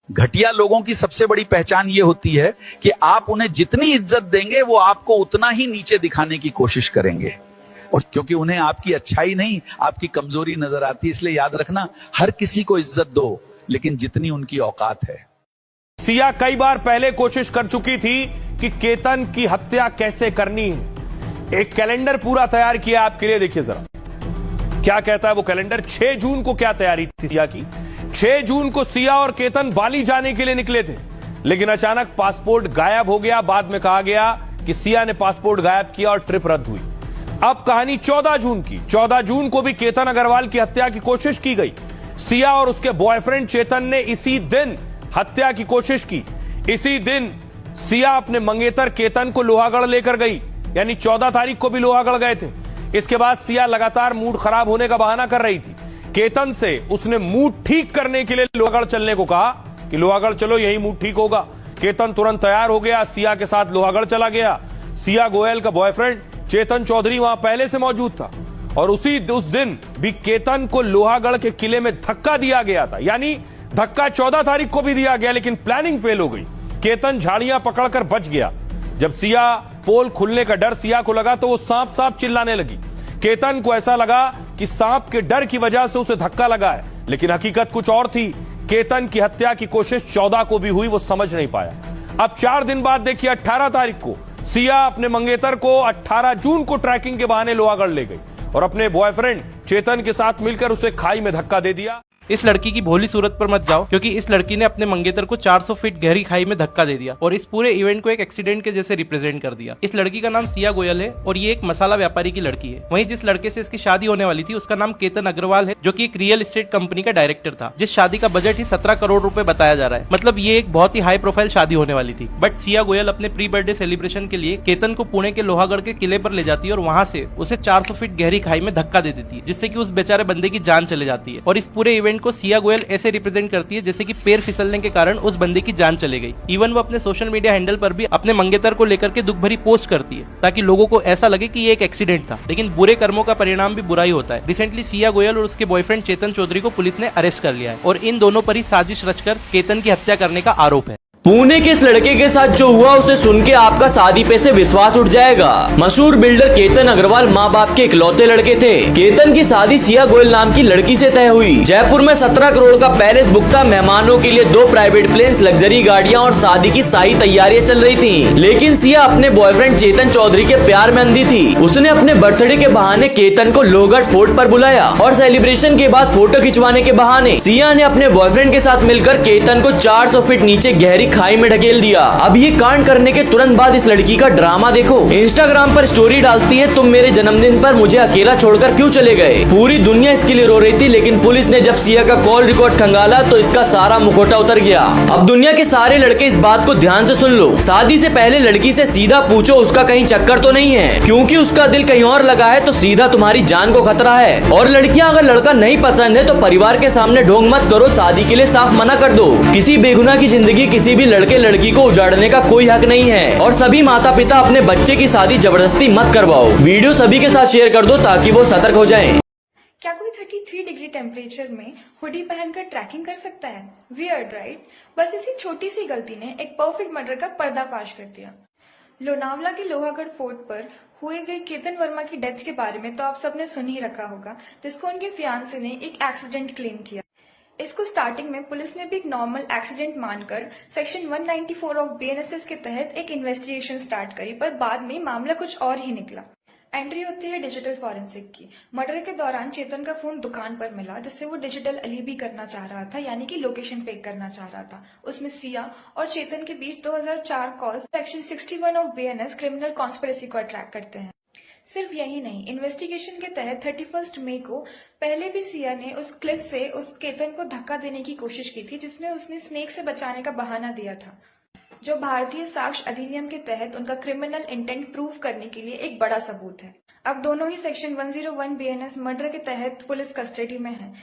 घटिया लोगों की सबसे बड़ी पहचान ये होती है कि आप उन्हें जितनी इज्जत देंगे वो आपको उतना ही नीचे दिखाने की कोशिश करेंगे, और क्योंकि उन्हें आपकी अच्छाई नहीं आपकी कमजोरी नजर आती, इसलिए याद रखना हर किसी को इज्जत दो लेकिन जितनी उनकी औकात है। सिया कई बार पहले कोशिश कर चुकी थी कि केतन की हत्या कैसे करनी है। एक कैलेंडर पूरा तैयार किया आपके लिए, देखिए जरा क्या कहता है वो कैलेंडर। 6 जून को क्या तैयारी थी सिया की। 6 जून को सिया और केतन बाली जाने के लिए निकले थे, लेकिन अचानक पासपोर्ट गायब हो गया। बाद में कहा गया कि सिया ने पासपोर्ट गायब किया और ट्रिप रद्द हुई। अब कहानी 14 जून की। 14 जून को भी केतन अग्रवाल की हत्या की कोशिश की गई। सिया और उसके बॉयफ्रेंड चेतन ने इसी दिन हत्या की कोशिश की। इसी दिन सिया अपने मंगेतर केतन को लोहागढ़ लेकर गई, यानी 14 तारीख को भी लोहागढ़ गए थे। इसके बाद सिया लगातार मूड खराब होने का बहाना कर रही थी। केतन से उसने मूड ठीक करने के लिए लोहागढ़ चलने को कहा कि लोहागढ़ चलो, यही मूड ठीक होगा। केतन तुरंत तैयार हो गया, सिया के साथ लोहागढ़ चला गया। सिया गोयल का बॉयफ्रेंड चेतन चौधरी वहां पहले से मौजूद था, और उस दिन भी केतन को लोहागढ़ के किले में धक्का दिया गया था। यानी धक्का 14 तारीख को भी दिया गया, लेकिन प्लानिंग फेल हो गई। केतन झाड़ियां पकड़कर बच गया। जब सिया पोल खुलने का डर सिया को लगा तो वो सांप सांप चिल्लाने लगी। केतन को ऐसा लगा कि सांप के डर की वजह से उसे धक्का लगा है, लेकिन हकीकत कुछ और थी। केतन की हत्या की कोशिश 14 को भी हुई, वो समझ नहीं पाया। अब 4 दिन बाद देखिए 18 तारीख को सिया अपने मंगेतर को 18 जून को ट्रैकिंग के बहाने लोहागढ़ ले गई और अपने बॉयफ्रेंड चेतन के साथ मिलकर उसे खाई में धक्का दे दिया। इस लड़की की भोली सूरत पर मत जाओ, क्योंकि इस लड़की ने अपने मंगेतर को 400 फीट गहरी खाई में धक्का दे दिया और इस पूरे इवेंट को एक एक्सीडेंट के जैसे रिप्रेजेंट कर दिया। इस लड़की का नाम सिया गोयल है और ये एक मसाला व्यापारी की लड़की है। वहीं जिस लड़के से इसकी शादी होने वाली थी उसका नाम केतन अग्रवाल है, जो कि एक रियल एस्टेट कंपनी का डायरेक्टर था, जिस शादी का बजट ही 17 करोड़ रुपए बताया जा रहा है। मतलब ये एक बहुत ही हाई प्रोफाइल शादी होने वाली थी। बट सिया गोयल अपने प्री बर्थडे सेलिब्रेशन के लिए केतन को पुणे के लोहागढ़ के किले पर ले जाती है और वहां से उसे 400 फीट गहरी खाई में धक्का दे देती है, जिससे कि उस बेचारे बंदे की जान चले जाती है। और इस पूरे इवेंट को सिया गोयल ऐसे रिप्रेजेंट करती है जैसे कि पैर फिसलने के कारण उस बंदे की जान चली गई। इवन वो अपने सोशल मीडिया हैंडल पर भी अपने मंगेतर को लेकर के दुख भरी पोस्ट करती है, ताकि लोगों को ऐसा लगे कि ये एक एक्सीडेंट था। लेकिन बुरे कर्मों का परिणाम भी बुरा ही होता है। रिसेंटली सिया गोयल और उसके बॉयफ्रेंड चेतन चौधरी को पुलिस ने अरेस्ट कर लिया है और इन दोनों पर ही साजिश रचकर केतन की हत्या करने का आरोप है। पुणे के इस लड़के के साथ जो हुआ उसे सुन के आपका शादी पे से विश्वास उठ जाएगा। मशहूर बिल्डर केतन अग्रवाल माँ बाप के इकलौते लड़के थे। केतन की शादी सिया गोयल नाम की लड़की से तय हुई। जयपुर में 17 करोड़ का पैलेस बुक था, मेहमानों के लिए 2 प्राइवेट प्लेन्स, लग्जरी गाड़ियां और शादी की सारी तैयारियां चल रही थी। लेकिन सिया अपने बॉयफ्रेंड चेतन चौधरी के प्यार में अंधी थी। उसने अपने बर्थडे के बहाने केतन को लोहगढ़ फोर्ट पर बुलाया और सेलिब्रेशन के बाद फोटो खिंचवाने के बहाने सिया ने अपने बॉयफ्रेंड के साथ मिलकर केतन को 400 फीट नीचे गहरी खाई में ढकेल दिया। अब ये कांड करने के तुरंत बाद इस लड़की का ड्रामा देखो। इंस्टाग्राम पर स्टोरी डालती है, तुम मेरे जन्मदिन पर मुझे अकेला छोड़कर क्यों चले गए। पूरी दुनिया इसके लिए रो रही थी, लेकिन पुलिस ने जब सिया का कॉल रिकॉर्ड खंगाला तो इसका सारा मुखौटा उतर गया। अब दुनिया के सारे लड़के इस बात को ध्यान से सुन लो। शादी से पहले लड़की से सीधा पूछो उसका कहीं चक्कर तो नहीं है, क्योंकि उसका दिल कहीं और लगा है तो सीधा तुम्हारी जान को खतरा है। और लड़कियां अगर लड़का नहीं पसंद है तो परिवार के सामने ढोंग मत करो, शादी के लिए साफ मना कर दो। किसी बेगुनाह की जिंदगी किसी भी लड़के लड़की को उजाड़ने का कोई हक नहीं है। और सभी माता पिता अपने बच्चे की शादी जबरदस्ती मत करवाओ। वीडियो सभी के साथ शेयर कर दो ताकि वो सतर्क हो जाएं। क्या कोई 33 डिग्री टेम्परेचर में हुडी पहनकर ट्रैकिंग कर सकता है? Weird right? बस इसी छोटी सी गलती ने एक परफेक्ट मर्डर का पर्दाफाश कर दिया। लोनावला के लोहागढ़ फोर्ट पर हुए गए केतन वर्मा की डेथ के बारे में तो आप सबने सुन ही रखा होगा, जिसको उनके फियांसे ने एक एक्सीडेंट क्लेम किया। इसको स्टार्टिंग में पुलिस ने भी एक नॉर्मल एक्सीडेंट मानकर सेक्शन 194 ऑफ बीएनएसएस के तहत एक इन्वेस्टिगेशन स्टार्ट करी, पर बाद में मामला कुछ और ही निकला। एंट्री होती है डिजिटल फॉरेंसिक की। मर्डर के दौरान चेतन का फोन दुकान पर मिला, जिससे वो डिजिटल अलीबी करना चाह रहा था, यानी कि लोकेशन फेक करना चाह रहा था। उसमें सिया और चेतन के बीच 2004 calls section 61 of BNS criminal conspiracy को अट्रैक्ट करते हैं। सिर्फ यही नहीं, इन्वेस्टिगेशन के तहत 31 मई को पहले भी सिया ने उस क्लिफ से उस केतन को धक्का देने की कोशिश की थी, जिसमें उसने स्नेक से बचाने का बहाना दिया था, जो भारतीय साक्ष्य अधिनियम के तहत उनका क्रिमिनल इंटेंट प्रूव करने के लिए एक बड़ा सबूत है। अब दोनों ही सेक्शन 101 बीएनएस मर्डर के तहत पुलिस कस्टडी में हैं।